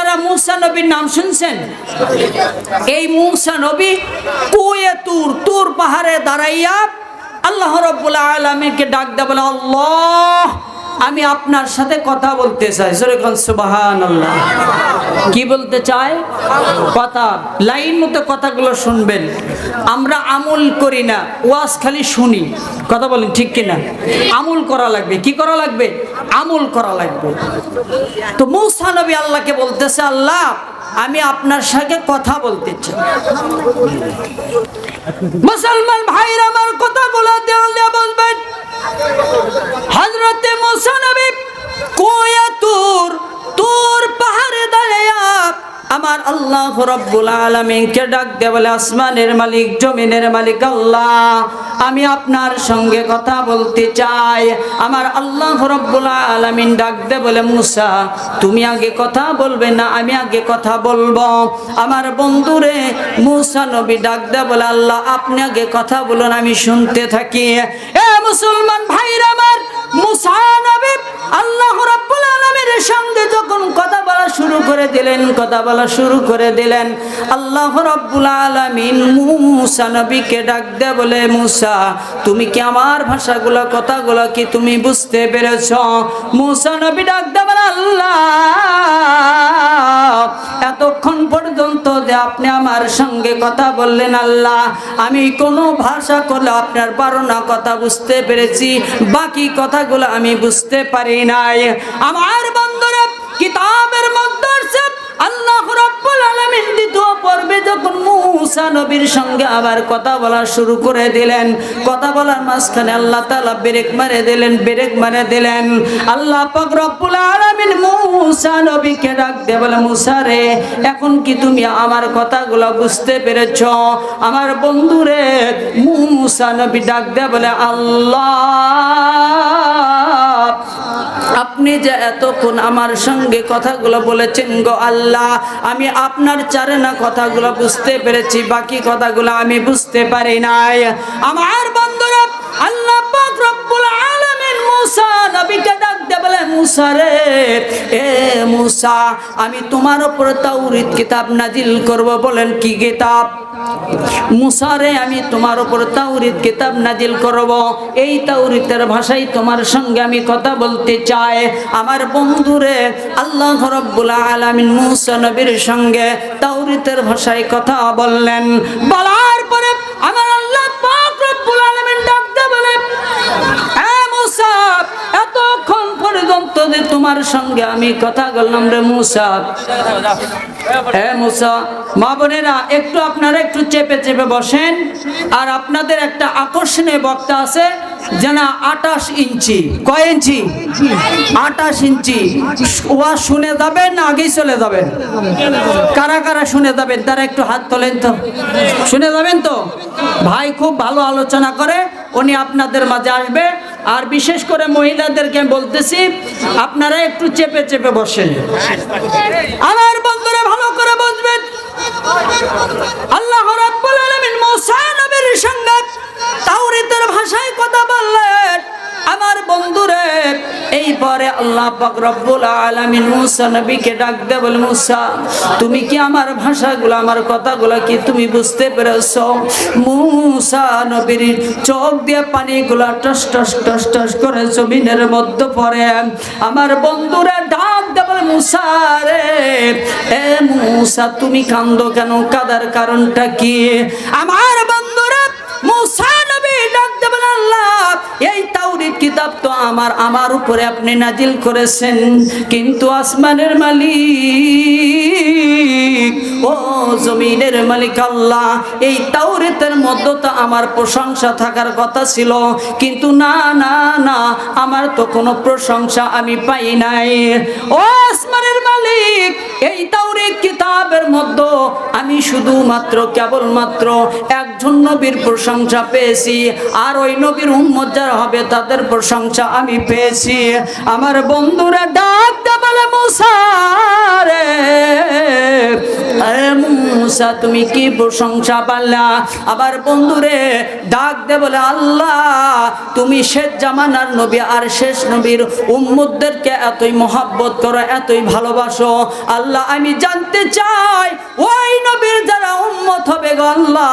আপনারা মূসা নবীর নাম শুনছেন? এই মূসা নবী কুয়ে তুর পাহাড়ে দাঁড়াইয়া আল্লাহ রাব্বুল আলামিনকে ডাক দেয়া বলে, আল্লাহ আমি আপনার সাথে কথা বলতে চাই। সুবহানাল্লাহ। কি বলতে চায়? কথা। লাইন মতো কথাগুলো শুনবেন। আমরা আমল করি না, ওয়াজ খালি শুনি। কথা বলেন ঠিক কিনা? আমল করা লাগবে। কি করা লাগবে? আমল করা লাগবে। তো মূসা নবী আল্লাহকে বলতেছে, আল্লাহ আমি আপনার সাথে কথা বলতে চাই। মুসলমান ভাইরা আমার কথাগুলো দেওয়ালে বলবেন। হযরতে মূসা নবী কুয়ে তুর পাহাড়ে দাঁড়ায়া আমার আল্লাহ রাব্বুল আলামিনকে ডাক দিয়ে বলে, আসমানের মালিক জমিনের মালিক আল্লাহ আমি আপনার সঙ্গে কথা বলতে চাই। আমার আল্লাহ রাব্বুল আলামিন ডাক দিয়ে বলে, মূসা তুমি আগে কথা বলবে না আমি আগে কথা বলবো? আমার বন্ধুরে মূসা নবী ডাক দিয়ে বলে, আল্লাহ আপনি আগে কথা বলুন আমি শুনতে থাকি। এ মুসলমান ভাইরা আমার, মূসা নবী আল্লাহ রাব্বুল আলামিনের সঙ্গে যখন কথা বলা শুরু করে দিলেন, আল্লাহ রাব্বুল আলামিন মূসা নবীকে ডাক দিয়ে বলে, মূসা তুমি কি আমার ভাষাগুলো কথাগুলো কি তুমি বুঝতে পেরেছো? মূসা নবী ডাক দিয়ে বলে, আল্লাহ এতক্ষণ পর্যন্ত যে আপনি আমার সঙ্গে কথা বললেন আল্লাহ, আমি কোনো ভাষা করলে আপনার 12 কথা বুঝতে পেরেছি, বাকি কথাগুলো আমি বুঝতে পারি নাই। আমার বন্ধুরা কিতাবের মধ্যে আল্লাহ রাব্বুল আলামিন দ্বিতীয় পর্বে যখন মূসা নবীর সঙ্গে আবার কথা বলা শুরু করে দিলেন, কথা বলার মাঝখানে আল্লাহ তাআলা ব্রেক মারে দিলেন। আল্লাহ পাক রব্বুল আলামিন মূসা নবীকে ডাক দিয়ে বলে, মূসা রে এখন কি তুমি আমার কথাগুলো বুঝতে পেরেছো? আমার বন্ধুরে মূসা নবী ডাক দিয়ে বলে, আল্লাহ আপনি যে এতক্ষণ আমার সঙ্গে কথাগুলো বলেছেন গো আল্লাহ, আমি আপনার চারেনা কথাগুলো বুঝতে পেরেছি, বাকি কথাগুলো আমি বুঝতে পারি নাই। আমার বন্ধুরা আল্লাহ পাক রব্বুল আলামিন মূসা নবীকে ডাক দিয়ে বলে, মূসা রে এ মূসা আমি তোমার উপর তাওরীত কিতাব নাজিল করব। বলেন কি কিতাব? মূসা রে আমি তোমার উপর তাওরীত কিতাব নাজিল করব, এই তাওরীতের ভাষায় তোমার সঙ্গে আমি কথা বলতে চাই। আমার বন্ধুরে আল্লাহ রাব্বুল আলামিন মূসা নবীর সঙ্গে তাওরীতের ভাষায় কথা বললেন। বলার পরে আমার আল্লাহ পাক রব্বুল আলামিন ডাক দিয়ে বলে, এ মূসা এতক্ষণ পর্যন্ত যে তোমার সঙ্গে আমি কথা বললাম রে মূসা, হে মূসা মা বোনেরা একটু আপনারা একটু চেপে বসেন। আর আপনাদের একটা আকর্ষণীয় বক্তা আছে জানা 28 ইঞ্চি। কয় ইঞ্চি? 28 ইঞ্চি। ওয়া শুনে যাবেন না আগেই চলে যাবেন? কারা কারা শুনে যাবেন তারা একটু হাত তোলেন তো। শুনে যাবেন তো? ভাই খুব ভালো আলোচনা করে, উনি আপনাদের মাঝে আসবে। আর বিশেষ করে মহিলাদেরকে বলতেছি আপনারা একটু চেপে বসেন। আমার বন্ধুরা ভালো করে বসবেন। আল্লাহ রাব্বুল আলামিন মূসা নবীর সঙ্গে তাওরীতের ভাষায় কথা বললেন। আমার বন্ধুরে এই পরে আল্লাহ পাক রব্বুল আলামিন মূসা নবীকে ডাক দিয়ে বলে, মূসা তুমি কি আমার ভাষাগুলো আমার কথাগুলো কি তুমি বুঝতে পেরেছো? মূসা নবীর চোখ দিয়ে পানিগুলো টস টস টস টস করে জমিনের মধ্যে পড়ে। আমার বন্ধুরে ডাক দিয়ে বলে, মূসা রে এ মূসা তুমি কাঁদো কেন? কাঁদার কারণটা কি? আমার বন্ধুরা মূসা নবী ডাক দিয়ে বলে, আল্লাহ এই তাওরীত কিতাব তো আমার উপরে আপনি নাজিল করেছেন, কিন্তু আসমানের মালিক ও জমিনের মালিক আল্লাহ এই তাওরীতের মধ্যে তো আমার প্রশংসা থাকার কথা ছিল, কিন্তু না না না আমার তো কোনো প্রশংসা আমি পাই নাই। ও আসমানের মালিক এই তাওরীত কিতাবের মধ্যে আমি শুধুমাত্র কেবলমাত্র একজন নবীর প্রশংসা পেয়েছি, আর ওই নবীর উম্মত যারা হবে তাদের প্রশংসা আমি পেয়েছি। আমার বন্ধুরা ডাক দিয়ে বলে, মূসা রে মুসা তুমি কি প্রশংসা পাল্লা। আবার বন্ধুরে ডাক দে বলে আল্লাহ তুমি শেষ জামানার নবী আর শেষ নবীর উম্মতদেরকে এতই মহব্বত করো, এতই ভালোবাসো। আল্লাহ আমি জানতে চাই ওই নবীর যারা উম্মত হবে গো আল্লাহ,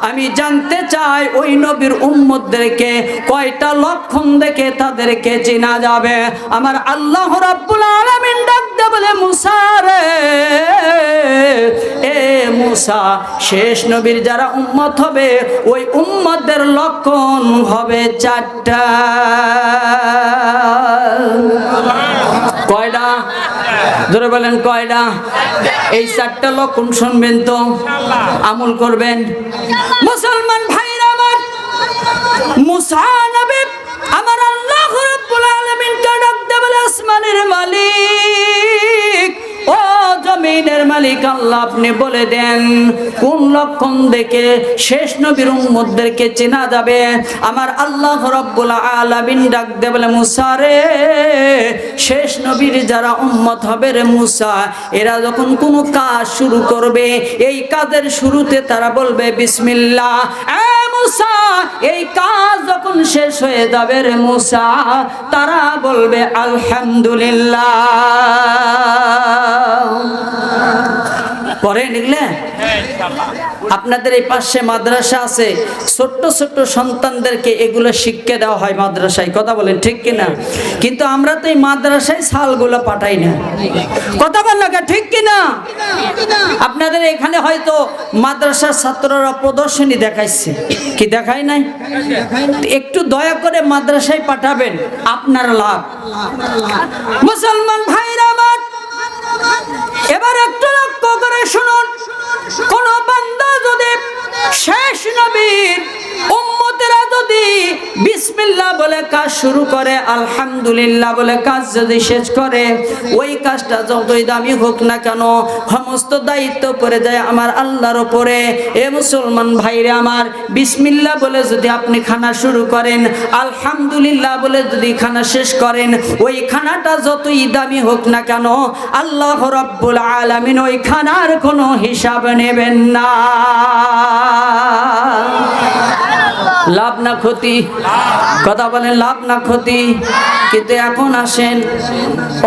আমি জানতে চাই ওই নবীর উম্মতদেরকে কয়টা লক্ষণ দেখে তাদেরকে চেনা যাবে। আমার আল্লাহ রাব্বুল আলামিন ডাক দে বলে মুসা রে, এ মুসা শেষ নবীর যারা উম্মত হবে ওই উম্মতদের লক্ষণ হবে চারটা। কয়টা? ধরে বলেন কয়টা? এই চারটা লক্ষণ শুনবেন তো আমল করবেন। মুসলমান ভাইরা আমার, মুসা নবী আমার আল্লাহ রাব্বুল আলামিন কে ডাকতে বলে আসমানের মালিক ও জমিনের মালিক আল্লাহ আপনি বলে দেন কোন লক্ষণ দেখে শেষ নবীর উম্মতদেরকে চেনা যাবে। আমার আল্লাহ রাব্বুল আলামিন ডাকতে বলে মুসা রে, শেষ নবীর যারা উম্মত হবে রে মুসা, এরা যখন কোনো কাজ শুরু করবে এই কাজের শুরুতে তারা বলবে বিসমিল্লাহ। মুসা এই কাজ যখন শেষ হয়ে যাবে রে মুসা, তারা বলবে আলহামদুলিল্লাহ। পরে নিলে আপনাদের এই পাশে মাদ্রাসা আছে, ছোট্ট ছোট্ট সন্তানদেরকে এগুলো শিক্ষা দেওয়া হয় মাদ্রাসায়, কথা বলেন ঠিক কিনা? কিন্তু আমরা তো এই মাদ্রাসায় সালগুলো পাঠাই না, কথা বলেন ঠিক কিনা? আপনাদের এখানে হয়তো মাদ্রাসার ছাত্ররা প্রদর্শনী দেখাইছে, কি দেখায় নাই? একটু দয়া করে মাদ্রাসায় পাঠাবেন, আপনার লাভ। মুসলমান ভাইরা আমার, এবার একটু লক্ষ্য করে শুনুন, কোন বান্দা যদি শেষ নবীর উম্মতেরা যদি বিসমিল্লাহ বলে কাজ শুরু করে, আলহামদুলিল্লাহ বলে কাজ যদি শেষ করে, ওই কাজটা যতই দামি হোক না কেন সমস্ত দায়িত্ব পড়ে যায় আমার আল্লাহর উপরে। এ মুসলমান ভাইরা আমার, বিসমিল্লাহ বলে যদি আপনি খানা শুরু করেন, আলহামদুলিল্লাহ বলে যদি খানা শেষ করেন, ওই খানাটা যতই দামি হোক না কেন আল্লাহ রাব্বুল আলামিন ওই খানার কোনো হিসাব নেবেন না। লাভ না ক্ষতি? কথা বলেন লাভ না ক্ষতি? কিন্তু এখন আসেন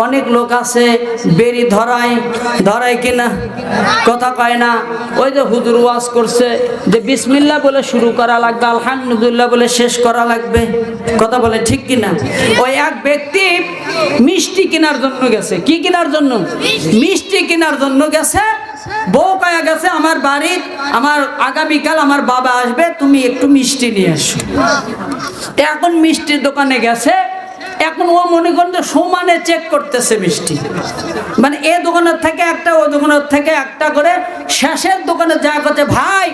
অনেক লোক আছে বেরি ধরায় কিনা, কথা কয় না। ওই যে হুজুর ওয়াজ করছে যে বিসমিল্লাহ বলে শুরু করা লাগবে, আলহামদুলিল্লাহ বলে শেষ করা লাগবে, কথা বলে ঠিক কিনা? ওই এক ব্যক্তি মিষ্টি কেনার জন্য গেছে। কি কেনার জন্য? মিষ্টি কেনার জন্য গেছে। বউ কয়া গেছে আমার বাড়ি, আমার আগামীকাল আমার বাবা আসবে, তুমি একটু মিষ্টি নিয়ে এসো। এখন মিষ্টির দোকানে গেছে, এখন ও মনে করেন সমানে চেক করতেছে মিষ্টি, মানে এ দোকানের থেকে একটা, ও দোকানের থেকে একটা করে। শেষের দোকানে যা করছে, ভাই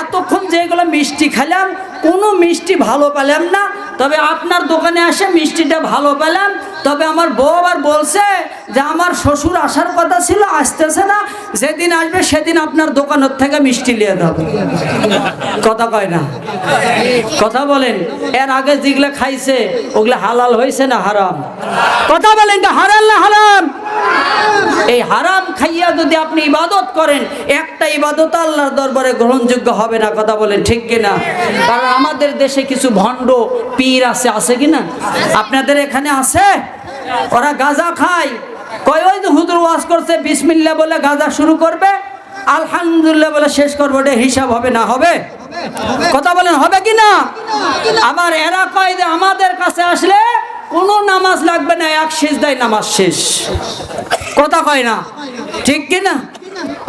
এতক্ষণ যেগুলো মিষ্টি খেলাম কোনো মিষ্টি ভালো পেলাম না, তবে আপনার দোকানে আসে মিষ্টিটা ভালো পেলাম। তবে আমার বউ আবার বলছে যে আমার শ্বশুর আসার কথা ছিল, আসতেছে না, যেদিন আসবে সেদিন আপনার দোকানের থেকে মিষ্টি নিয়ে যাবে। কথা কয় না? কথা বলেন। এর আগে যেগুলো খাইছে ওগুলো হালাল হয়েছে না হারাম? কথা বলেন, হালাল না হারাম? এই হারাম খাইয়া যদি আপনি ইবাদত করেন, একটা ইবাদত আল্লাহর দরবারে গ্রহণযোগ্য হবে না, কথা বলেন ঠিক কিনা? কারণ আমাদের দেশে কিছু ভণ্ড পীর আছে কিনা? আপনাদের এখানে আছে? ওরা গাঁজা খায়, কয় ওই যে হুজুর ওয়াজ করছে বিসমিল্লাহ বলে গাঁজা শুরু করবে, আলহামদুলিল্লাহ বলে শেষ করবে, ওটা হিসাব হবে না? হবে? কথা বলেন হবে কিনা? আবার এরা কয় যে আমাদের কাছে আসলে কোনো নামাজ লাগবে না, এক সিজদায় নামাজ শেষ, কথা কয় না ঠিক কিনা?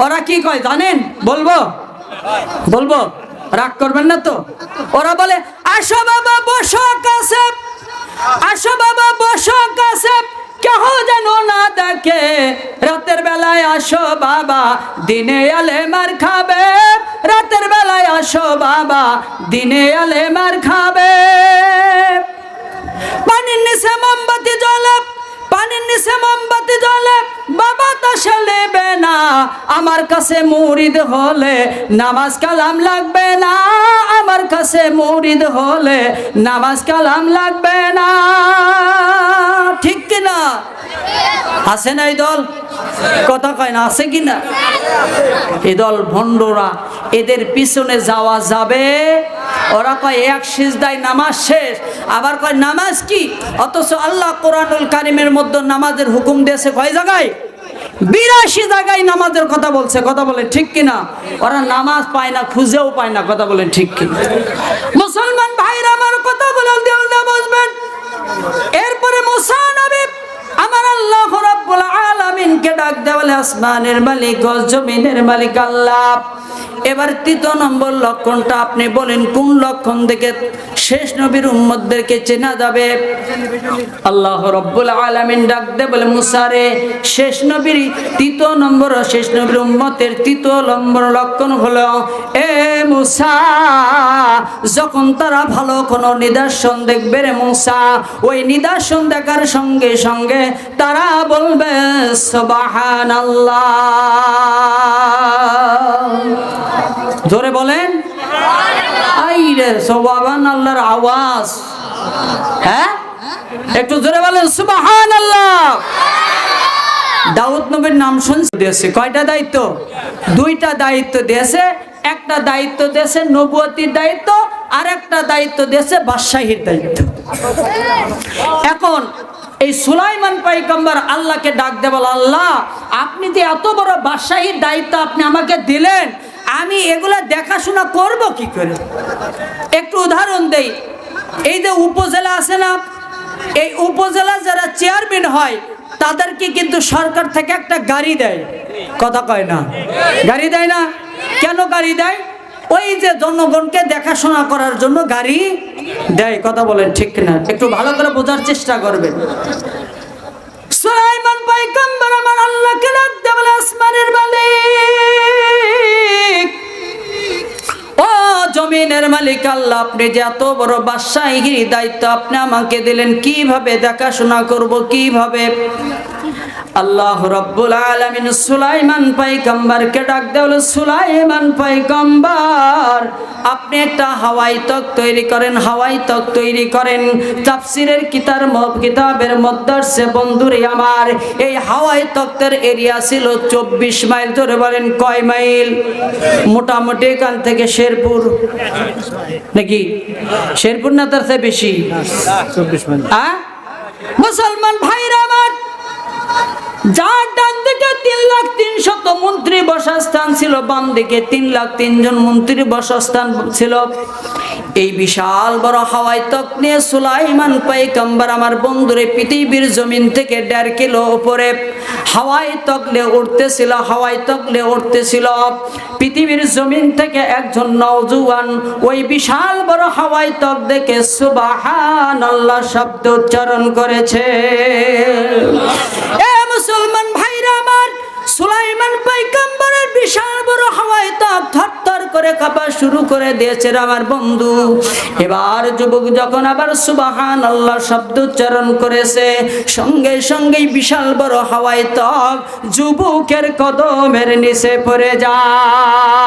ওরা কি কয় জানেন? বলবো রাগ করবেন না তো? ওরা বলে আসো বাবা বসো কাছে, আসো বাবা বসো কাছে, কেহ যেন না দেখে, রাতের বেলায় আসো বাবা দিনে আলে মার খাবে, রাতের বেলায় আসো বাবা দিনে আলে মার খাবে। পানির নিচে মোমবাতি জ্বলে, পানির নিচে মোমবাতি জ্বলে, বাবা তাসা নেবে না, আমার কাছে মুরিদ হলে নামাজ কালাম লাগবে না, আমার কাছে মুরিদ হলে নামাজ কালাম লাগবে না, ঠিক কিনা? আছে না এই দল? কথা কয় না? আছে কিনা? এই দল ভণ্ডরা, এদের পিছনে যাওয়া যাবে? ওরা কয় এক সিজদায় নামাজ শেষ, আবার কয় নামাজ কি? অথচ আল্লাহ কোরআনুল কারিমের মধ্যে নামাজের হুকুম দিয়েছে কয় জায়গায়? 82 জায়গায় নামাজের কথা বলছে। কথা বলে ঠিক কিনা? ওরা নামাজ পায় না, খুঁজেও পায় না। কথা বলেন ঠিক কিনা? মুসলমান ভাইরা আমার কথা বলে বুঝবেন। এরপরে মুসা নবী আমার আল্লাহ রাব্বুল আলামিনকে ডাক দেয়া বলে, আসমানের মালিক ও জমিনের মালিক আল্লাহ, এবার 3 নম্বর লক্ষণটা আপনি বলেন, কোন লক্ষণ থেকে শেষ নবীর উম্মতদেরকে চেনা যাবে? আল্লাহ রাব্বুল আলামিন ডাক দেয়া বলে, মুসা রে, শেষ নবীর 3 নম্বর, শেষ নবীর উম্মতের 3 নম্বর লক্ষণ হলো, এ মুসা, যখন তারা ভালো কোনো নিদর্শন দেখবে রে মুসা, ওই নিদর্শন দেখার সঙ্গে সঙ্গে তারা বলবে সুবহানাল্লাহ। জোরে বলেন আইরে সুবহানাল্লাহর আওয়াজ। হ্যাঁ, একটু জোরে বলেন সুবহানাল্লাহ। দাউদ নবীর নাম শুনছে দিয়েছে কয়টা দায়িত্ব? 2টা দায়িত্ব দিয়েছে। একটা দায়িত্ব দিয়েছে নবুয়তির দায়িত্ব, আর একটা দায়িত্ব দিয়েছে বাদশাহীর দায়িত্ব। এখন এই সুলাইমান পয়গম্বর আল্লাহকে ডাক দেয়া বলে, আল্লাহ, আপনি যে এত বড় বাদশাহীর দায়িত্ব আপনি আমাকে দিলেন, আমি এগুলা দেখাশোনা করব কি করে? একটু উদাহরণ দেই। এই যে উপজেলা আছে না, এই উপজেলা যারা চেয়ারম্যান হয় তাদেরকে কিন্তু সরকার থেকে একটা গাড়ি দেয়। কথা কয় না? গাড়ি দেয় না? কেন গাড়ি দেয়? ওই যে জনগণকে দেখাশোনা করার জন্য গাড়ি দেয়। কথা বলেন ঠিক না? একটু ভালো করে বোঝার চেষ্টা করবেন। সুলাইমান পয়গম্বর আমার আল্লাহকে ডাক দেয়া বলে, আসমানের মালিক ও জমিনের মালিক আল্লাহ, আপনি যে এত বড় বাদশাহীর দায়িত্ব আপনি আমাকে দিলেন, কিভাবে দেখাশোনা করব, কিভাবে? আল্লাহ রাব্বুল আলামিন সুলাইমান পয়গম্বরকে ডাক দেয়া বলে, সুলাইমান পয়গম্বর, আপনি একটা হাওয়াই তক তৈরি করেন, হাওয়াই তক তৈরি করেন। তাফসীরের কিতাবের মধ্যে আছে বন্ধুরে আমার, এই হাওয়াই তক্তের এরিয়া ছিল 24 মাইল। ধরে বলেন কয় মাইল? মোটামুটি এখান থেকে শেরপুর, নাকি শেরপুর না তার চেয়ে বেশি? 24 মাইল। হ্যাঁ মুসলমান ভাইরা আমার, যার ডান দিকে 3,03,000 মন্ত্রী বসাস্থান ছিল, বাম দিকে 3,03,000 জন মন্ত্রী বসাস্থান ছিল। এই বিশাল বড় হাওয়াই তক নিয়ে সুলাইমান পয়গম্বর আমার বন্ধুরে পৃথিবীর জমিন থেকে 1.5 কিলো উপরে হাওয়াই তকলে উঠতেছিল, হাওয়াই তকলে উঠতেছিল। পৃথিবীর জমিন থেকে একজন নওজোয়ান ওই বিশাল বড় হাওয়াই তক দেখে সুবহানাল্লাহ শব্দ উচ্চারণ করেছে। মুসলমান ভাইরা আমার, সুলাইমান পয়গম্বরের বিশাল বড় হাওয়াই তক থরথর করে কাঁপা শুরু করে দিয়েছে আমার বন্ধু। এবার যুবক যখন আবার সুবহানাল্লাহ শব্দ উচ্চারণ করেছে, সঙ্গে সঙ্গেই বিশাল বড় হাওয়াই তক যুবকের কদমের নিচে পড়ে যায়।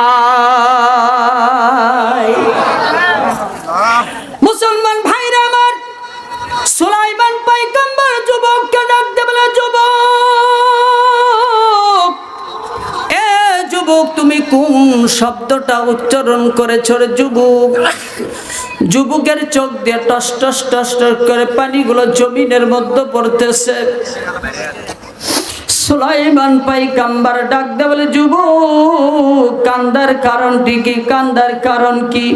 মুসলমান ভাইরা আমার, সুলাইমান পয়গম্বর যুবককে ডাক দেয়া বলে, যুবক, এ যুবক, তুমি কোন শব্দটা উচ্চারণ করেছ রে যুবক? যুবকের চোখ দিয়ে টস টস টস টস করে পানিগুলো জমিনের মধ্যে পড়তেছে। সুলাইমান পয়গম্বর ডাক দেয়া বলে, যুবক, কান্দার কারণটি কি? কান্দার কারণ কি?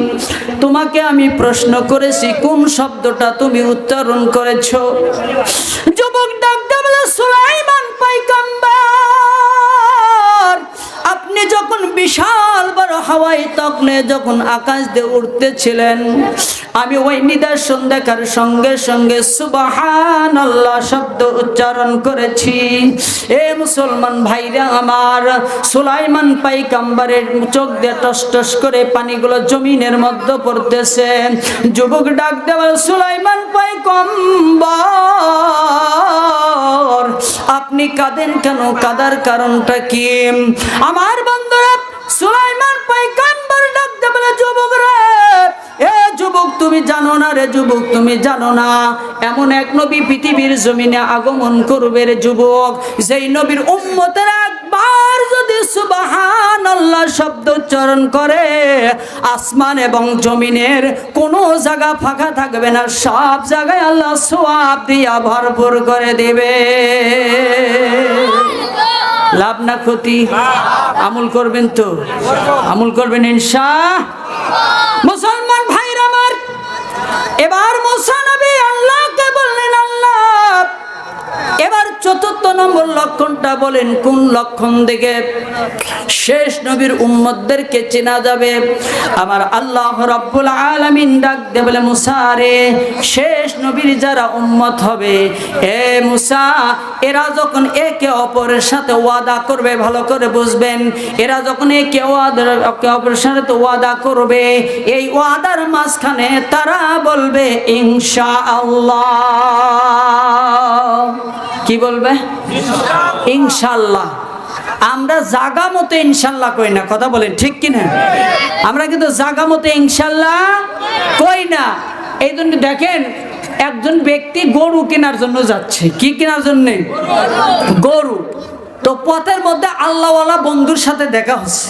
তোমাকে আমি প্রশ্ন করেছি, কোন শব্দটা তুমি উচ্চারণ করেছো? যুবক ডাক দেয়া বলে, সুলাইমান পয়গম্বর, আপনি যখন বিশাল বড় হাওয়াই তকলে যখন আকাশ দিয়ে উঠতেছিলেন, আমি ওই নিদর্শন দেখার সঙ্গে সঙ্গে সুবহানাল্লাহ শব্দ উচ্চারণ করেছি। এ মুসলমান ভাইরা আমার, সুলাইমান পয়গম্বরের চোখ দিয়ে টস টস করে পানিগুলো জমিনের মধ্যে পড়তেছে। যুবক ডাক দেওয়া, সুলাইমান পয়গম্বর, আপনি কাঁদেন কেন? কাঁদার কারণটা কি? আমার বন্ধুরা, সুলাইমান পয়গম্বর ডাক দেয়া বলে, যুবক রে, এ যুবক, তুমি জানো না রে যুবক, তুমি জানো না এমন এক নবী পৃথিবীর জমিনে আগমন করবে রে যুবক, যেই নবীর উম্মতেরা একবার যদি সুবহান শব্দ উচ্চারণ করে আসমান এবং জমিনের কোনো জায়গা ফাঁকা থাকবে না, সব জায়গায় আল্লাহ সওয়াব দিয়া ভরপুর করে দিবে। লাভ না ক্ষতি? আমল করবেন তো? আমল করবেন ইনশাআল্লাহ। মুসলমান ভাইরা আমার, এবার মুসা নবী আল্লাহকে বললেন, আল্লাহ এবার ৪র্থ নম্বর লক্ষণটা বলেন, কোন লক্ষণ দেখে শেষ নবীর উম্মতদেরকে চেনা যাবে? আমার আল্লাহ রাব্বুল আলামিন ডাক দিয়ে বলে, মুসা রে, শেষ নবীর যারা উম্মত হবে, এ মুসা, এরা যখন একে অপরের সাথে ওয়াদা করবে, ভালো করে বুঝবেন, এরা যখন একে অপরের সাথে ওয়াদা করবে, এই ওয়াদার মাঝখানে তারা বলবে ইনশাআল্লাহ। কি বলবে? ইনশাআল্লাহ। আমরা জাগা মতো ইনশাআল্লাহ কই না, কথা বলেন ঠিক কিনা? আমরা কিন্তু জাগা মতো ইনশাআল্লাহ কই না। এই জন্য দেখেন, একজন ব্যক্তি গরু কেনার জন্য যাচ্ছে। কি কেনার জন্য? গরু। তো পথের মধ্যে আল্লাহওয়ালা বন্ধুর সাথে দেখা হচ্ছে।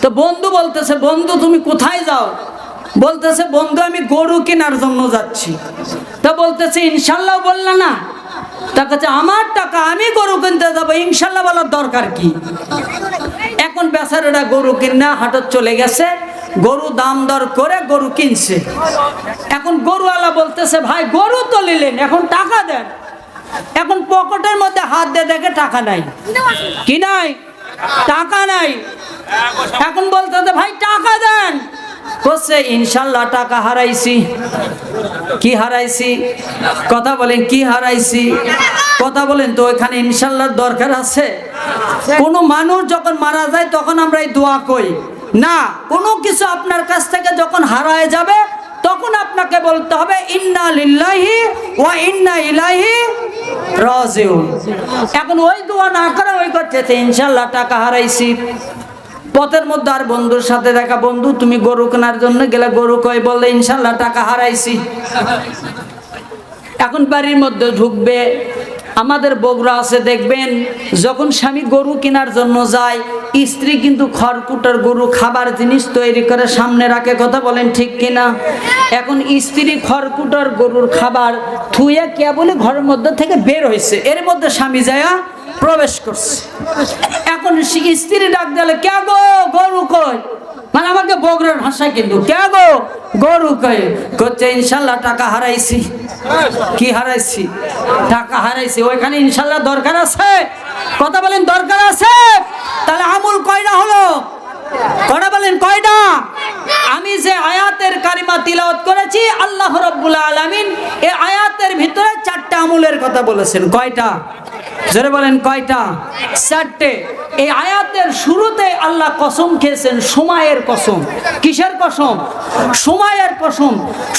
তো বন্ধু বলতেছে, বন্ধু তুমি কোথায় যাও? বলতেছে, বন্ধু আমি গরু কেনার জন্য যাচ্ছি। তা বলতেছে ইনশাআল্লাহ বললা না? তার কাছে আমার টাকা, আমি গরু কিনতে যাবো, ইনশাআল্লাহ বলার দরকার কি? এখন বেচারাটা গরু কিনা হাটত চলে গেছে, গরু দাম দর করে গরু কিনছে। এখন গরুওয়ালা বলতেছে, ভাই গরু তো নিলেন, এখন টাকা দেন। এখন পকেটের মধ্যে হাত দিয়ে দেখে টাকা নাই। কি নাই? টাকা নাই। এখন বলতেছে, ভাই টাকা দেন। বলছে ইনশাআল্লাহ টাকা হারাইছি। কি হারাইছি? কথা বলেন, কি হারাইছি? কথা বলেন তো, ওইখানে ইনশাআল্লাহর দরকার আছে? কোনো মানুষ যখন মারা যায় তখন আমরা এই দোয়া কই না। কোনো কিছু আপনার কাছ থেকে যখন হারায় যাবে তখন আপনাকে বলতে হবে ইন্না লিল্লাহি ওয়া ইন্না ইলাইহি রাজিউন। এখন ওই দোয়া না করে ওই করতেছে ইনশাআল্লাহ টাকা হারাইছি। পথের মধ্যে আর বন্ধুর সাথে দেখা, বন্ধু তুমি গরু কেনার জন্য গেলে, গরু কই? বললে ইনশাআল্লাহ টাকা হারাইছি। এখন বাড়ির মধ্যে ঢুকবে, আমাদের বগুড়া আছে দেখবেন, যখন স্বামী গরু কেনার জন্য যায়, স্ত্রী কিন্তু খড়কুটার গরু খাবার জিনিস তৈরি করে সামনে রাখে। কথা বলেন ঠিক কিনা? এখন স্ত্রী খড়কুটার গরুর খাবার থুয়ে কে বলে ঘরের মধ্যে থেকে বের হয়েছে, এর মধ্যে স্বামী যায় প্রবেশ করছে। এখন স্ত্রী ডাক দিলে, কে গো গরু কই? মানে আমাকে বগুড়ার ভাষায় কিন্তু, কে গো গরু কই? করছে ইনশাআল্লাহ টাকা হারাইছি। কি হারাইছি? টাকা হারাইছি। ওইখানে ইনশাআল্লাহ দরকার আছে? কথা বলেন দরকার আছে? তাহলে আমল কয়টা হলো? কথা বলেন কয়টা? আমি যে আয়াতের কারিমা তিলাওয়াত করেছি, আল্লাহ রাব্বুল আলামিন এই আয়াতের ভিতরে 4টা আমলের কথা বলেছেন। কয়টা? জোরে বলেন কয়টা? 4টে। এই আয়াতের শুরুতে আল্লাহ কসম খেয়েছেন, সময়ের কসম। কিসের কসম? সময়ের কসম।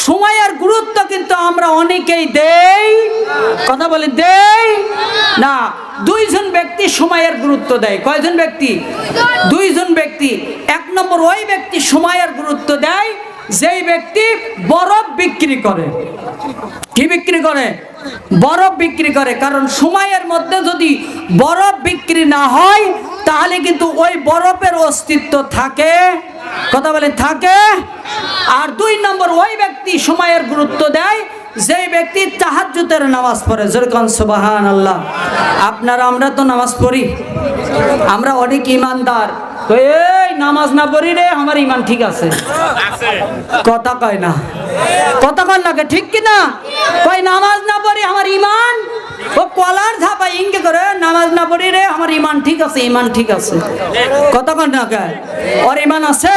সময়ের গুরুত্ব কিন্তু আমরা অনেকেই দেই। কথা বলেন দেই না। 2 জন ব্যক্তি সময়ের গুরুত্ব দেয়। কয়জন ব্যক্তি? 2 জন ব্যক্তি। 1 নম্বর ওই ব্যক্তি সময়ের গুরুত্ব দেয় যেই ব্যক্তি বরফ বিক্রি করে। কি বিক্রি করে? বরফ বিক্রি করে। কারণ সময়ের মধ্যে যদি বরফ বিক্রি না হয় তাহলে কিন্তু ওই বরফের অস্তিত্ব থাকে। কথা বলেন থাকে। আর 2 নম্বর ওই ব্যক্তি সময়ের গুরুত্ব দেয় যেই ব্যক্তি তাহাজ্জুদের নামাজ পড়ে। জোরে কোন সুবহানাল্লাহ। আপনারা আমরা তো নামাজ পড়ি, আমরা অনেক ইমানদার। তো এই নামাজ না পড়ি রে, আমার ইমান ঠিক আছে। কথা কয় না, কথা কন লাগে ঠিক কিনা? কয় নামাজ না পড়ি আমার ইমান, ও কলার ঝাপা ইঙ্গে করে নামাজ না পড়ি রে, আমার ইমান ঠিক আছে, ইমান ঠিক আছে। কথা কন না কয় ওর ইমান আছে?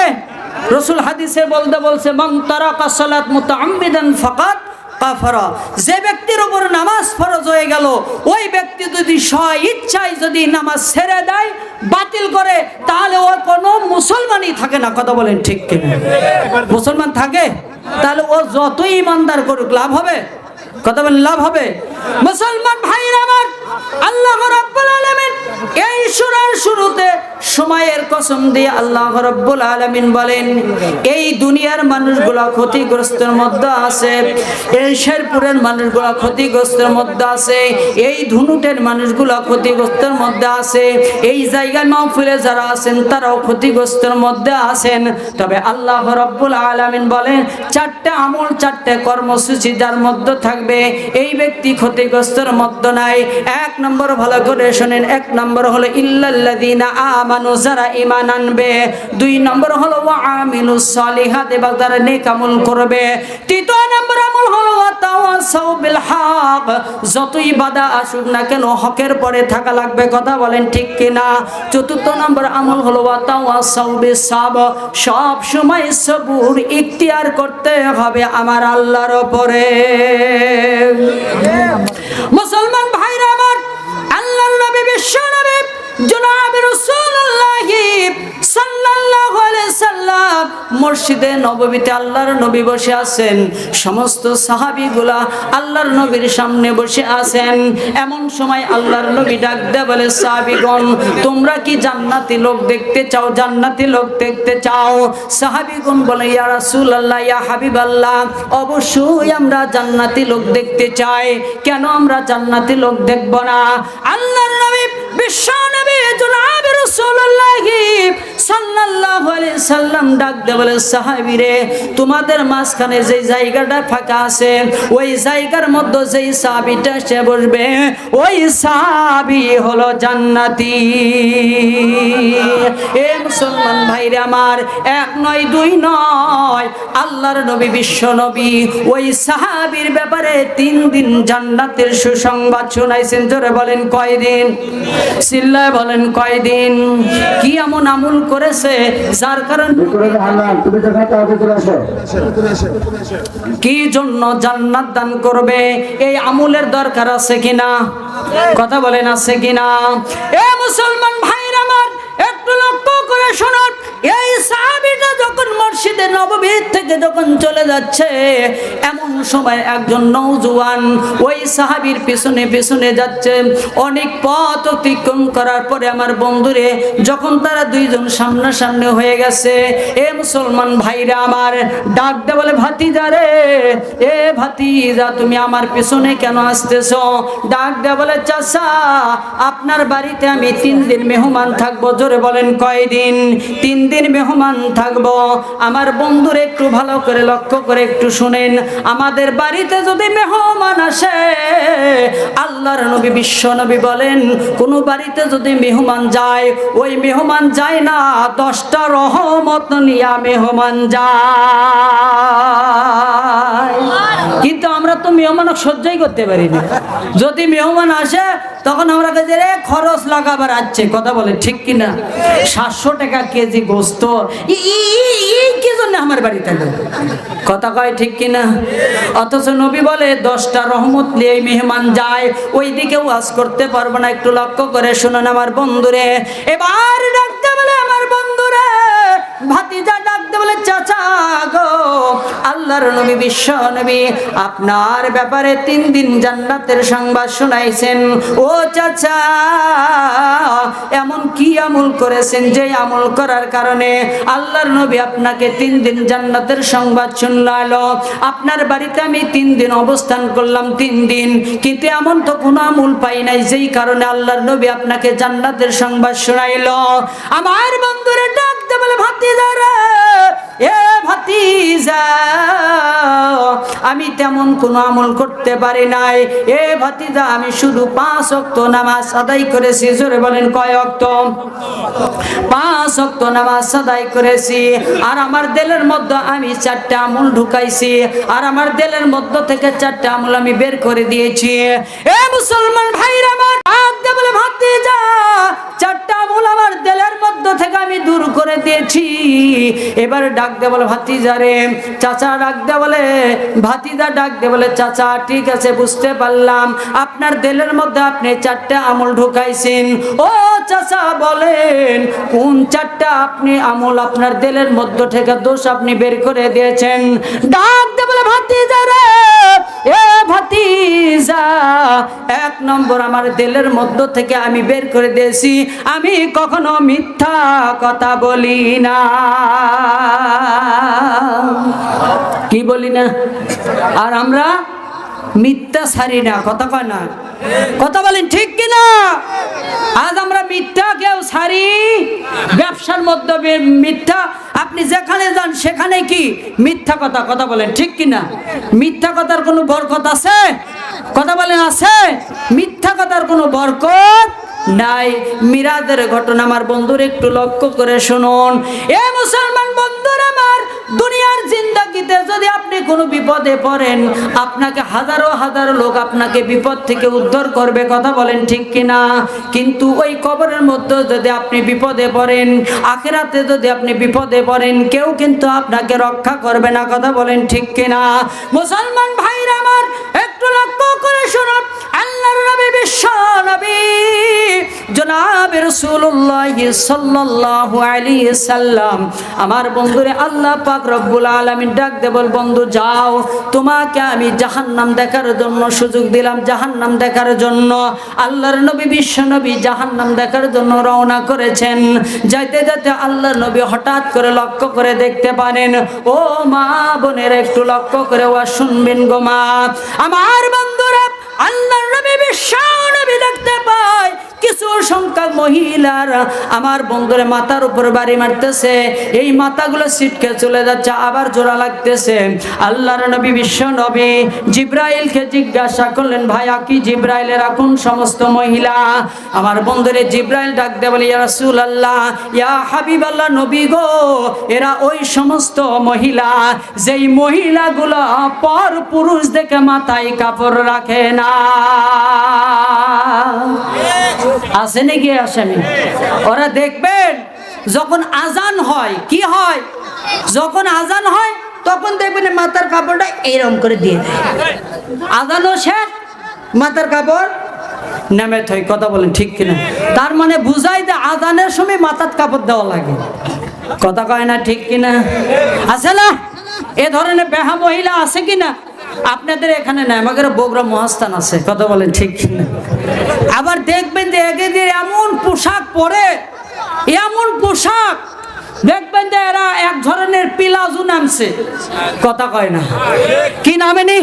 রাসূল হাদিসে বলছে মান তারাকা সালাত মুতাআম্মিদান ফাকাত কাফারা। যে ব্যক্তির উপর নামাজ ফরজ হয়ে গেল, ওই ব্যক্তি যদি স্ব-ইচ্ছায় যদি নামাজ ছেড়ে দেয়, বাতিল করে, তাহলে ও কোনো মুসলমানই থাকে না। কথা বলেন ঠিক কিনা? মুসলমান থাকে? তাহলে ও যতই ইমানদার করুক লাভ হবে? কথা বলেন লাভ হবে? মুসলমান ভাইরা আমার, আল্লাহ রাব্বুল আলামিন এই সূরার শুরুতে সময়ের কসম দিয়ে আল্লাহ রাব্বুল আলামিন বলেন, এই দুনিয়ার মানুষগুলো ক্ষতিগ্রস্তের মধ্যে আছে, এই শেরপুরের মানুষগুলো ক্ষতিগ্রস্তের মধ্যে আছে, এই ধুনুটের মানুষগুলো ক্ষতিগ্রস্তের মধ্যে আছে, এই জায়গায় মাহফিলে যারা আছেন তারাও ক্ষতিগ্রস্তের মধ্যে আছেন। তবে আল্লাহ রাব্বুল আলামিন বলেন, চারটে আমল, চারটে কর্মসূচি যার মধ্যে থাকবে এই ব্যক্তি ক্ষতিগ্রস্তের মধ্যে নাই। এক নম্বর, ভালো করে শোনেন, এক নম্বর হলো ইল্লাল্লাযীনা আমানু, যারা ঈমান আনবে। দুই নম্বর হলো ওয়া আমিলুস সালিহাত, এবং যারা নেক আমল করবে। তৃতীয় নম্বর আমল হলো ওয়া তাওয়াসাউ বিল হক, যতই বাধা আসুক না কেন হকের পরে থাকা লাগবে, কথা বলেন ঠিক কিনা। চতুর্থ নম্বর আমল হলো ওয়া তাওয়াসাউ বিস সাবর, সব সময় সবুর ইখতিয়ার করতে হবে আমার আল্লাহর উপরে। মুসলমান ভাইরা আমার, আল্লাহর নবী বিশ্ব নবী জনাব রাসূলুল্লাহ সাল্লাল্লাহু আলাইহি সাল্লাম মসজিদে নববীতে আল্লাহর নবী বসে আছেন, সমস্ত সাহাবীগুলা আল্লাহর নবীর সামনে বসে আছেন। এমন সময় আল্লাহর নবী ডাক দিয়ে বলে, সাহাবীগণ, তোমরা কি জান্নাতি লোক দেখতে চাও? জান্নাতি লোক দেখতে চাও? সাহাবীগণ বলে, ইয়া রাসূলুল্লাহ, ইয়া হাবিবাল্লাহ, অবশ্যই আমরা জান্নাতি লোক দেখতে চাই। কেন আমরা জান্নাতি লোক দেখব না? আল্লাহর নবী বিশ্ব নবী জনাব রাসূলুল্লাহ সাল্লাল্লাহু আলাইহি সাল্লাম ডাক দিয়ে বলে, সাহাবীরে, তোমাদের মাঝখানে যে জায়গাটা ফাঁকা আছে ওই জায়গার মধ্যে যেই সাহাবীটা সে বসবে, ওই সাহাবী হলো জান্নাতি। এ মুসলমান ভাইরা আমার, এক নয় দুই নয়, আল্লাহর নবী বিশ্ব নবী ওই সাহাবীর ব্যাপারে 3 দিন জান্নাতের সুসংবাদ শোনাইছেন। জোরে বলেন কয়দিন? চিল্লায় বলেন কয়দিন? কি এমন আমল করেছে যার কারণে, কি জন্য জান্নাত দান করবে, এই আমলের দরকার আছে কিনা? কথা বলেন আছে কিনা? এ মুসলমান ভাইরা আমার, একটু লক্ষ্য করে শুনুন। এই সাহাবীটা যখন মসজিদে নববী থেকে যখন চলে যাচ্ছে, এমন সময় একজন নওজোয়ান ওই সাহাবীর পিছনে পিছনে যাচ্ছে। অনেক পথ অতিক্রম করার পরে আমার বন্ধুরে, যখন তারা দুইজন সামনাসামনি হয়ে গেছে, এ মুসলমান ভাইরা আমার, ডাক দে বলে, ভাতিজা রে, এ ভাতিজা, তুমি আমার পিছনে কেন আসতেছো? ডাক দে বলে, চাচা, আপনার বাড়িতে আমি 3 দিন মেহমান থাকবো। জোরে বলেন কয়দিন? 3 দিন মেহমান থাকবো। আমার বন্ধুরে একটু ভালো করে লক্ষ্য করে একটু শুনেন, আমাদের বাড়িতে যদি মেহমান আসে, আল্লাহর নবী বিশ্ব নবী বলেন, কোন বাড়িতে যদি মেহমান যায়, ওই মেহমান যায় না, 10টা রহমত নিয়া মেহমান যায়। কিন্তু আমরা তো মেহমান সহ্যই করতে পারি না। যদি মেহমান আসে তখন আমরা কাছে রে খরচ লাগাবার আছে, কথা বলে ঠিক কিনা? 700 টাকা কেজি গোস্ত, কি জন্য আমার বাড়িতে এলো? কথা কয় ঠিক কিনা? অথচ নবী বলে 10টা রহমত নিয়ে মেহমান যায়, ওই দিকে ওয়াজ করতে পারবো না। একটু লক্ষ্য করে শুনুন আমার বন্ধুরে। এবার ডাকতে বলে, আমার বন্ধুরে, ভাতিজা ডাকতে বলে, চাচা গো, আল্লাহর নবী বিশ্ব নবী আপনার ব্যাপারে 3 দিন জান্নাতের সংবাদ শোনাইছেন। ও চাচা, এমন কি আমল করেছেন যে আমল করার কারণে আল্লাহর নবী আপনাকে 3 দিন জান্নাতের সংবাদ শোনালো? আপনার বাড়িতে আমি 3 দিন অবস্থান করলাম, 3 দিন, কিন্তু এমন তো কোনো আমল পাই নাই যেই কারণে আল্লাহর নবী আপনাকে জান্নাতের সংবাদ শোনাইলো। আমার বন্ধুরে ডাকতে বলে, ভাতিজা রে, এ ভাতিজা, আমি তেমন কোনো আমল করতে পারি নাই। এ ভাতিজা, আমি শুধু 5 ওয়াক্ত নামাজ আদায় করেছি। জোরে বলেন কয় ওয়াক্ত? 5 ওয়াক্ত নামাজ আদায় করেছি। আর আমার দিলের মধ্যে আমি 4টা আমল ঢুকাইছি, আর আমার দিলের মধ্য থেকে 4টা আমল আমি বের করে দিয়েছি। এ মুসলমান ভাইরা আমার, ডাকতে বলে, ভাতিজা, 4টা আমল আমার দিলের মধ্য থেকে আমি দূর করে দিয়েছি। এবার ডাক দে বলে ভাতিজা রে, চাচা ডাক দে বলে ভাতিজা, ডাক দে বলে চাচা ঠিক আছে বুঝতে পারলাম আপনার দিলের মধ্যে আপনি 4টা আমল ঢুকাইছেন। ও চাচা বলেন কোন 4টা আপনি আমল আপনার দিলের মধ্য থেকে দোষ আপনি বের করে দিয়েছেন? ডাক দে বলে ভাতিজা রে, এ ভাতিজা, 1 নম্বর আমার দিলের মধ্য থেকে আমি বের করে দিয়েছি আমি কখনো মিথ্যা কথা বলি না। কি বলি না? আর আমরা মিথ্যা ছাড়ি না, কথা কয় না, কথা বলেন ঠিক কিনা? আজ আমরা মিথ্যা কেউ ছাড়ি, ব্যবসার মধ্যে মিথ্যা, আপনি যেখানে যান সেখানে কি মিথ্যা কথা, কথা বলেন ঠিক কিনা? মিথ্যা কথার কোনো বরকত আছে? কথা বলেন আছে? মিথ্যা কথার কোনো বরকত নাই। মিরাজের ঘটনা আমার বন্ধুর একটু লক্ষ্য করে শুনুন। এ মুসলমান বন্ধুরা আমার, দুনিয়ার জিন্দেগিতে যদি আপনি কোনো বিপদে পড়েন আপনাকে হাজারো হাজারো লোক আপনাকে বিপদ থেকে উদ্ধার করবে, কথা বলেন ঠিক কিনা? কিন্তু ওই কবরের মধ্যে যদি আপনি বিপদে পড়েন, আখিরাতে যদি আপনি বিপদে পড়েন, কেউ কিন্তু আপনাকে রক্ষা করবে না, কথা বলেন ঠিক কিনা? মুসলমান ভাইরা আমার একটু লক্ষ্য করে শুনুন। আল্লাহর নবী, বিশ্ব নবী জনাব রাসূলুল্লাহ সাল্লাল্লাহু আলাইহি সাল্লাম আমার বন্ধুরে আল্লাহ পাক রব্বুল আলামিন ডাক দে বল বন্ধু যাও, তোমাকে আমি জাহান্নাম দেখার জন্য সুযোগ দিলাম, জাহান্নাম দেখার জন্য। আল্লাহর নবী বিশ্ব নবী জাহান্নাম দেখার জন্য রওনা করেছেন। যাইতে যাইতে আল্লাহর নবী হঠাৎ করে লক্ষ্য করে দেখতে পারেন, ও মা বোনের একটু লক্ষ্য করে ওয়া শুনবেন গো মা আমার বন্ধুরা, আল্লাহর নবী বিশ্ব নবী দেখতে পায় কিছু সংখ্যক মহিলার আমার বন্ধুরে মাথার উপর বাড়ি মারতেছে, এই মাথাগুলো ছিটকে চলে যাচ্ছে, আবার জোড়া লাগতেছে। আল্লাহর নবী বিশ্ব নবী জিব্রাইলকে জিজ্ঞাসা করলেন, ভাইয়া কি জিব্রাইলের এখন সমস্ত মহিলা? আমার বন্ধুরে জিব্রাইল ডাক দে বলে, ইয়া রাসূলুল্লাহ, ইয়া হাবিবাল্লাহ, নবী গো, এরা ওই সমস্ত মহিলা যেই মহিলাগুলো পর পুরুষ দেখে মাথায় কাপড় রাখে না। আছে নাকি আসেনি? ওরা দেখবেন যখন আজান হয়, কি হয়, যখন আজান হয় তখন দেখবেন মাথার কাপড়টা এরকম করে দিয়ে দেয়, আজানও শেষ মাথার কাপড় নেমে থই, কথা বলেন ঠিক কিনা? তার মানে বুঝাই যে আজানের সময় মাথার কাপড় দেওয়া লাগে, কথা কয় না ঠিক কিনা? আছে না এ ধরনের বেহা মহিলা? আছে কিনা? আপনাদের এখানে না, আমাদের বগুড়া মহাস্থান আছে, কথা বলেন ঠিক কিনা? আবার দেখবেন যে এদের এমন পোশাক পরে, এমন পোশাক দেখবেন যে এরা এক ধরনের পিলাজু নামছে, কথা কয় না, কি নামে নি?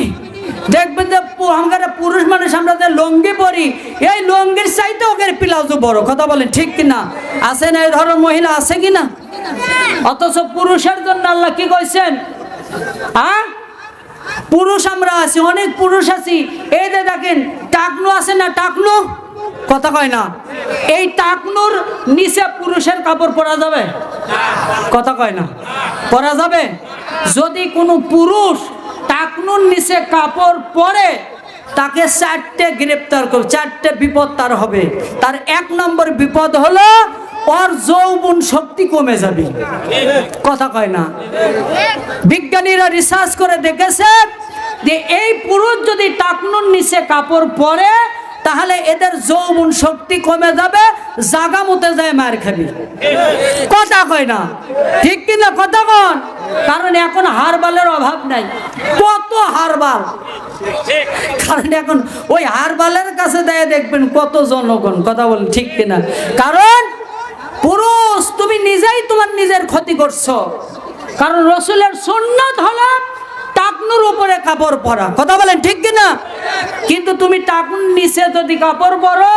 দেখবেন যে আমরা পুরুষ মানুষ আমরা যে লঙ্গি পরি, এই লঙ্গির চাইতে ওদের পিলাজু বড়, কথা বলেন ঠিক কিনা? আছে না এই ধরনের মহিলা? আছে কিনা? অথচ পুরুষের জন্য আল্লাহ কি কইছেন? হ্যাঁ, পুরুষ আমরা আছি, অনেক পুরুষ আছি, এই যে দেখেন টাকনু আছে না, টাকনু, কথা কয় না, এই টাকনুর নিচে পুরুষের কাপড় পরা যাবে? কথা কয় না, পরা যাবে? যদি কোনো পুরুষ টাকনুর নিচে কাপড় পরে তাকে 4টে গ্রেপ্তার করবে, 4টে বিপদ তার হবে। তার 1 নম্বর বিপদ হলো ওর যৌবন শক্তি কমে যাবে, কথা কয় না? বিজ্ঞানীরা রিসার্চ করে দেখেছে যে এই পুরুষ যদি টাকনুর নিচে কাপড় পরে তাহলে এদের যৌবন শক্তি কমে যাবে, জাগা মতে যায় মার খাবি, কথা কয় না ঠিক কিনা? কথা কন, কারণ এখন হারবালের অভাব নাই, কত হারবাল, কারণ এখন ওই হারবালের কাছে দেয় দেখবেন কত জনগণ, কথা বলেন ঠিক কিনা? কারণ পুরুষ তুমি নিজেই তোমার নিজের ক্ষতি করছো, কারণ রাসূলের সুন্নাত হলো টাকনুর উপরে কাপড় পরা, কথা বলেন ঠিক কিনা? কিন্তু তুমি টাকনুর নিচে যদি কাপড় পরো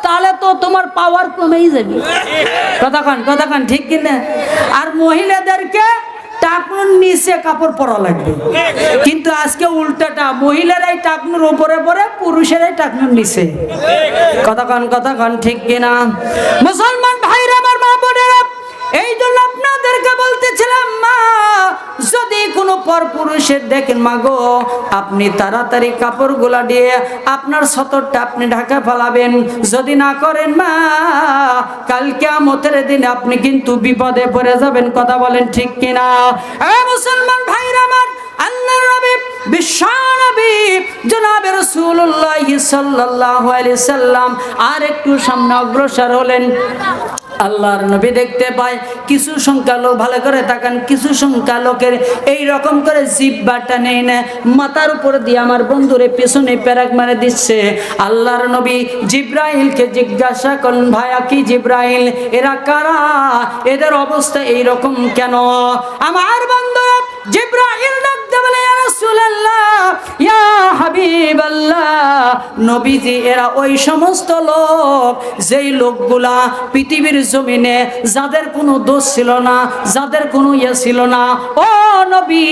তাহলে তো তোমার পাওয়ার কমেই যাবে, কথা কান ঠিক কিনা? আর মহিলাদেরকে টাকনুর নিচে কাপড় পরা লাগবে, কিন্তু আজকে উল্টাটা, মহিলারাই টাকনুর উপরে পরে, পুরুষেরাই টাকনুর নিচে, কথা কান ঠিক কিনা? মুসলমান ভাইরা আমার, মা বোনেরা, এই জন্য আপনাদেরকে বলতেছিলাম, মা যদি কোনো পর পুরুষের দেখেন মাগো আপনি তাড়াতাড়ি কাপড়গুলা দিয়ে আপনার সতরটা আপনি ঢাকা ফেলাবেন, যদি না করেন মা কাল কিয়ামতের দিনে আপনি কিন্তু বিপদে পড়ে যাবেন। কথা বলেন ঠিক কিনা? মুসলমান ভাইরা আমার, আল্লাহর নবী বিশ্বনবী জনাবে রাসূলুল্লাহ সাল্লাল্লাহু আলাইহি সাল্লাম আর একটু সামনে অগ্রসর হলেন। আল্লাহর নবী দেখতে পায় কিছু সংখ্যা লোক, ভালো করে তাকান, কিছু সংখ্যা লোকের এই রকম করে জিহ্বাটা নেই না মাথার উপর দিয়ে আমার বন্ধুরে পেছনে পেরাক মারে দিচ্ছে। আল্লাহর নবী জিব্রাইলকে জিজ্ঞাসা করলেন, ভাইয়া কি জিব্রাইল, এরা কারা, এদের অবস্থা এই রকম কেন? আমার বন্ধুরা জিব্রাইল ডাকতে বলে, ইয়া রাসূলুল্লাহ, ইয়া হাবিবাল্লাহ, নবীজি এরা ওই সমস্ত লোক যেই লোকগুলা পৃথিবীর জমিনে যাদের কোনো দোষ ছিল না, যাদের কোনো ইয়ে ছিল না, ও নবী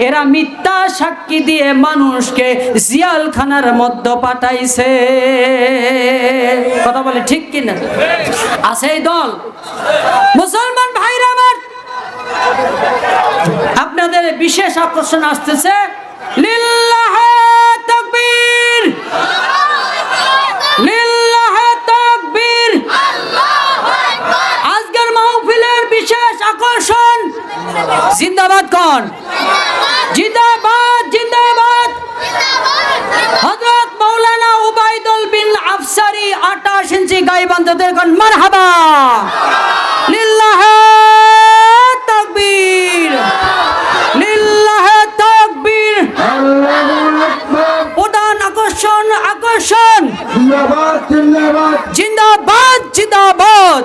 এরা মিথ্যা সাক্ষী দিয়ে মানুষকে জিয়ালখানার মধ্যে পাঠাইছে। কথা বলে ঠিক কিনা? আছে এই দল। মুসলমান ভাইরা আমার, আপনাদের বিশেষ আকর্ষণ আসতেছে। লিল্লাহে তাকবীর, লিল্লাহে তাকবীর। আজকের মাহফিলের বিশেষ আকর্ষণ জিন্দাবাদ কোন? জিন্দাবাদ, জিন্দাবাদ। হযরত মাওলানা উবাইদুল বিন আফসারী 28 ইঞ্চি গাইবান্ধাদের কোন মারহাবা। লিল্লাহে তাকবীর, লিল্লাহে তাকবীর। প্রধান আকর্ষণ, আকর্ষণ জিন্দাবাদ, জিন্দাবাদ, জিন্দাবাদ, জিন্দাবাদ।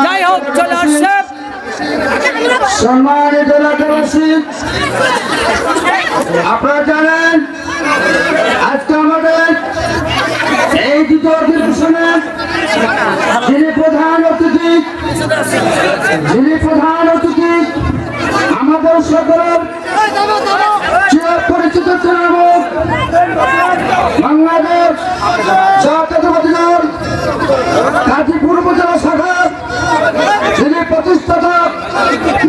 যাই হোক, চলে আসছে সম্মানিত এলাকাবাসী, আপনারা জানেন আজকে আমাদের এই দ্বিতীয় অধিবেশনে যিনি প্রধান অতিথি আমাদের সকলের চিরপরিচিত চেয়ারম্যান বাংলাদেশ জাতীয়তাবাদী দল গাজীপুর উপজেলা শাখা যিনি প্রতিষ্ঠাতা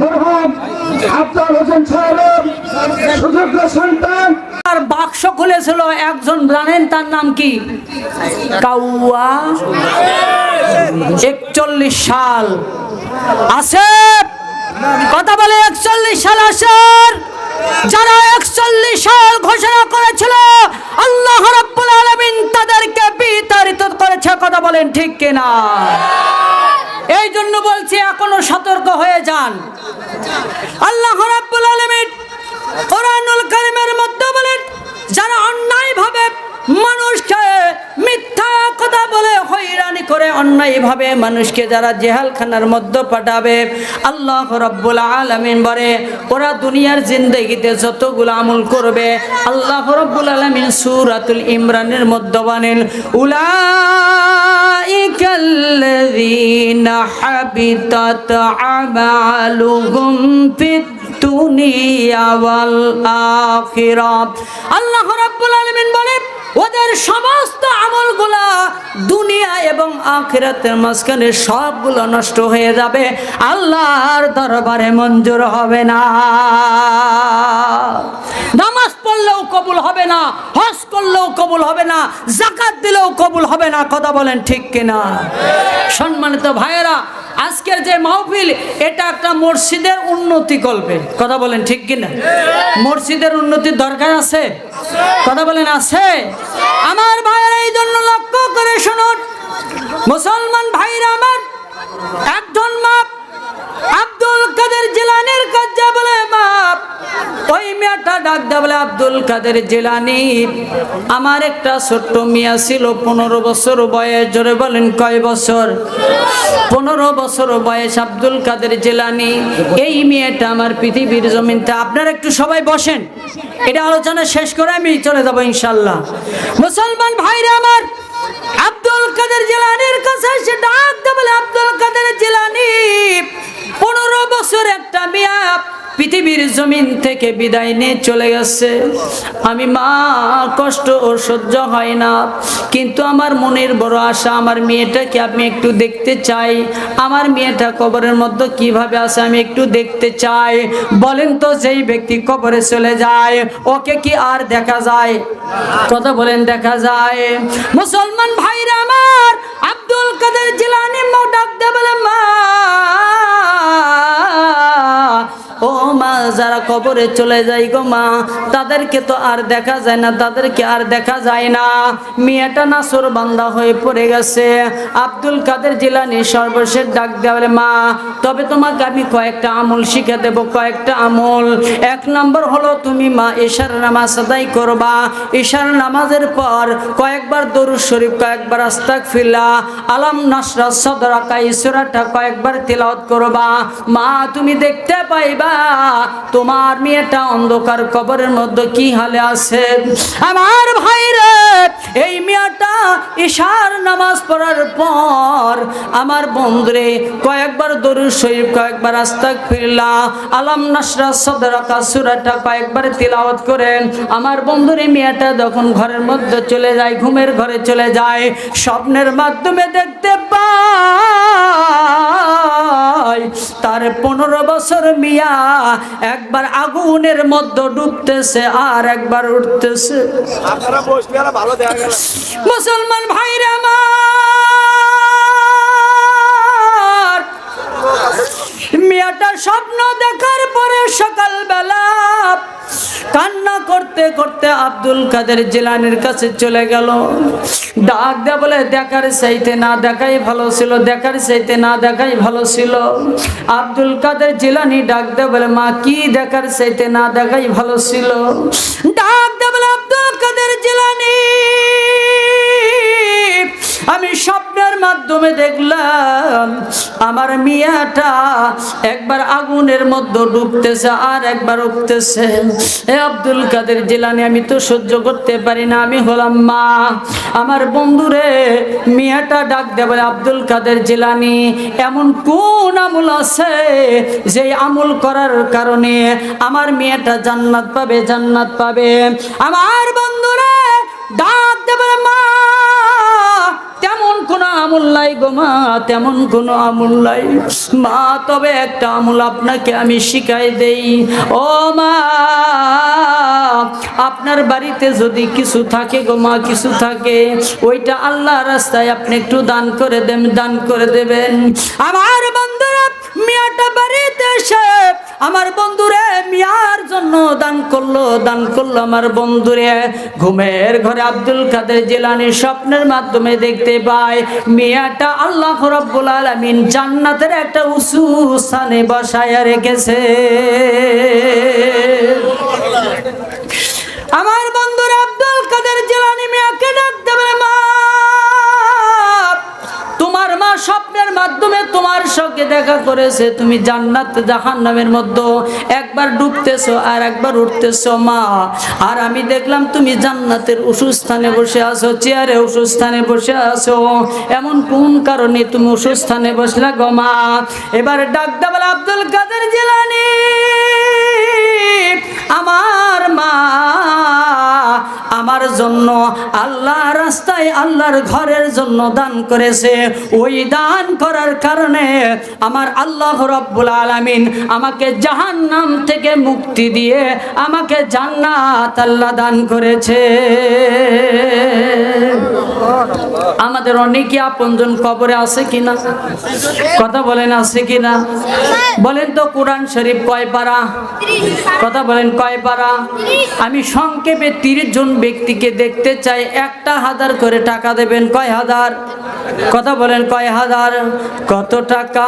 মরহুম আফজাল হোসেন সাহেবের সুযোগ্য সন্তান। আর বাক্স খুলেছিল একজন, জানেন তার নাম কি? কাউয়া। 41 সাল আছে। কথা বলে 41 সাল আসার যারা 41 সাল ঘোষণা করেছিল আল্লাহ রাব্বুল আলামিন তাদেরকে বিতাড়িত করেছে। কথা বলেন ঠিক কিনা? এই জন্য বলছি এখনো সতর্ক হয়ে যান। আল্লাহ রাব্বুল আলামিন কোরআনুল কারীমের মধ্যে বলেন, যারা অন্যায়ভাবে মানুষকে মিথ্যা কথা বলে হয়রানি করে অন্যায়ভাবে মানুষকে যারা জেলখানার মধ্যে পাঠাবে, আল্লাহ রাব্বুল আলামিন বলে ওরা দুনিয়ার জিন্দেগিতে যতগুলো আমল করবে আল্লাহ রাব্বুল আলামিন সূরাতুল ইমরানের মধ্যে বলেন, উলাইকাল্লাযীনা হাবিতাত আমালুহুম ফিদ দুনিয়া ওয়াল আখিরাহ। আল্লাহ রাব্বুল আলামিন বলে ওদের সমস্ত আমলগুলা দুনিয়া এবং আখিরাতের মাঝখানে সবগুলো নষ্ট হয়ে যাবে, আল্লাহর দরবারে মঞ্জুর হবে না। নামাজ পড়লেও কবুল হবে না, হজ করলেও কবুল হবে না, যাকাত দিলেও কবুল হবে না। কথা বলেন ঠিক কিনা? সম্মানিত ভাইয়েরা, আজকের যে মাহফিল এটা একটা মসজিদের উন্নতি করবে। কথা বলেন ঠিক কিনা? মসজিদের উন্নতির দরকার আছে। কথা বলেন আছে। আমার ভাইয়েরা এই জন্য লক্ষ্য করে শুনুন, মুসলমান ভাইরা আমার, একজন মাপ আব্দুল কাদের জিলানীর কাছে বলে বাপ, ওই মেয়েটা ডাক দেয়া বলে, আব্দুল কাদের জিলানী আমার একটা ছোট্ট মেয়ে ছিল 15 বছর বয়স। জোরে বলেন কয় বছর? 15 বছর বয়স আব্দুল কাদের জিলানী। এই মেয়েটা আমার পৃথিবীর জমিনতে। আপনারা একটু সবাই বসেন, এটা আলোচনা শেষ করে আমি চলে যাবো ইনশাল্লাহ। মুসলমান ভাইরা আমার, আব্দুল কাদের জিলানীর কাছে এসে ডাক দেয়া বলে, আব্দুল কাদের জিলানী 15 বছর একটা মেয়ে পৃথিবীর জমিন থেকে বিদায় নিয়ে চলে গেছে। আমি মা কষ্ট ও সহ্য হয় না, কিন্তু আমার মনের বড় আশা, আমার মেয়েটাকে আমি একটু দেখতে চাই। আমার মেয়েটা কবরের মধ্যে কিভাবে আছে আমি একটু দেখতে চাই। বলেন তো, যেই ব্যক্তি কবরে চলে যায় ওকে কি আর দেখা যায়? কথা বলেন, দেখা যায়? মুসলমান ভাইরা আমার, আব্দুল কাদের জিলানী ডাক দিয়ে বলে, মা ও মা, যারা কবরে চলে যায় গো মা, তাদেরকে তো আর দেখা যায় না, তাদেরকে আর দেখা যায় না। মেয়েটা নাসর বান্দা হয়ে পড়ে গেছে। আব্দুল কাদের জিলানী সর্বশেষ ডাক দেওয়া বলে, মা তবে তোমাকে আমি কয়েকটা আমল শিখে দেব, কয়েকটা আমল। এক নম্বর হলো তুমি মা ইশার নামাজ আদায় করবা। ইশার নামাজের পর কয়েকবার দরুদ শরীফ, কয়েকবার আস্তাগফিরুল্লাহ, আলাম নাশরা সাদরাকা এই সূরাটা কয়েকবার তিলাওয়াত করবা। মা তুমি দেখতে পাইবা তোমার মেয়েটা অন্ধকার কবরের মধ্যে কি হালে আছে। আমার ভাইরে, এই মেয়েটা ইশার নামাজ পড়ার পর আমার বন্ধুরে কয়েকবার দরুদ শরীফ, কয়েকবার আস্তাগফিরুল্লাহ, আলাম নাশরা সাদরাকা সূরাটা কয়েকবার তিলাওয়াত করেন। আমার বন্ধুরে মেয়েটা যখন ঘরের মধ্যে চলে যায়, ঘুমের ঘরে চলে যায়, স্বপ্নের মাধ্যমে দেখতে পায় তার 15 বছর মিয়া একবার আগুনের মধ্যে ডুবতেছে আর একবার উঠতেছে। মুসলমান ভাইরা আমার, মেয়েটা স্বপ্ন দেখার পরে সকালবেলা কান্না করতে করতে আব্দুল কাদের জিলানীর কাছে চলে গেল। ডাক দেয়া বলে, দেখার চাইতে না দেখাই ভালো ছিল, দেখার চাইতে না দেখাই ভালো ছিল। আব্দুল কাদের জিলানী ডাক দেয়া বলে, মা কি দেখার চাইতে না দেখাই ভালো ছিল? ডাক দেয়া বলে, আব্দুল কাদের জিলানী আমি স্বপ্নের মাধ্যমে দেখলাম আমার মিয়াটা একবার আগুনের মধ্যে ডুবতেছে আর একবার উঠতেছে। এ আব্দুল কাদের জিলানী আমি তো সহ্য করতে পারি না, আমি হলাম মা। আমার বন্ধুরে মিয়াটা ডাক দেয় বলে, আব্দুল কাদের জিলানী এমন কোন আমল আছে যে আমল করার কারণে আমার মেয়েটা জান্নাত পাবে, জান্নাত পাবে? আমার বন্ধুরে ডাক দেয় বলে, মা তেমন কোন আমল নাই গো মা, তেমন কোন আমল নাই মা, তবে একটা আমল আপনাকে আমি শিখাই দেই। ও মা, আপনার বাড়িতে যদি কিছু থাকে গো মা, কিছু থাকে, ওইটা আল্লাহর রাস্তায় আপনি একটু দান করে দেন, দান করে দেবেন। আমার বন্ধুরা মিয়াটা বাড়িতে এসে আমার বন্ধুরে মিয়ার জন্য দান করলো, দান করলো। আমার বন্ধুরে ঘুমের ঘরে আব্দুল কাদের জিলানী স্বপ্নের মাধ্যমে দেখতে পায় মিয়াটা আল্লাহ রাব্বুল আলামিন জান্নাতের একটা উঁচু স্থানে বসায়া রেখেছে। আমার বন্ধুরা আব্দুল কাদের জিলানী মিয়াকে ডাক দেবে, মা তোমার মা স্বপ্নের মাধ্যমে তোমার সঙ্গে দেখা করেছে, তুমি জান্নাত জাহান্নামের মধ্যে একবার ডুবতেছো আর একবার উঠতেছো মা। আর আমি দেখলাম তুমি জান্নাতের উঁচু স্থানে বসে আছো, চেয়ারে উঁচু স্থানে বসে আছো, এমন কোন কারণে তুমি উঁচু স্থানে বসলা গো মা? এবার ডাক দেবে আব্দুল কাদের জিলানী, আমার মা আমার জন্য আল্লাহ রাস্তায় আল্লাহর ঘরের জন্য দান করেছে। ওই দান করার কারণে আমার আল্লাহ রাব্বুল আলামিন আমাকে জাহান্নাম থেকে মুক্তি দিয়ে আমাকে জান্নাত আল্লাহ দান করেছে। আমাদের অনেকে আপনজন কবরে আছে কিনা? কথা বলেন, আছে কিনা? বলেন তো কোরআন শরীফ কয় পারা? কথা বলেন, কয় পারা? আমি সংক্ষেপে 30 জন ব্যক্তিকে দেখতে চাই, 1000 করে টাকা দেবেন। কয় হাজার? কথা বলেন, কয় হাজার? কত টাকা?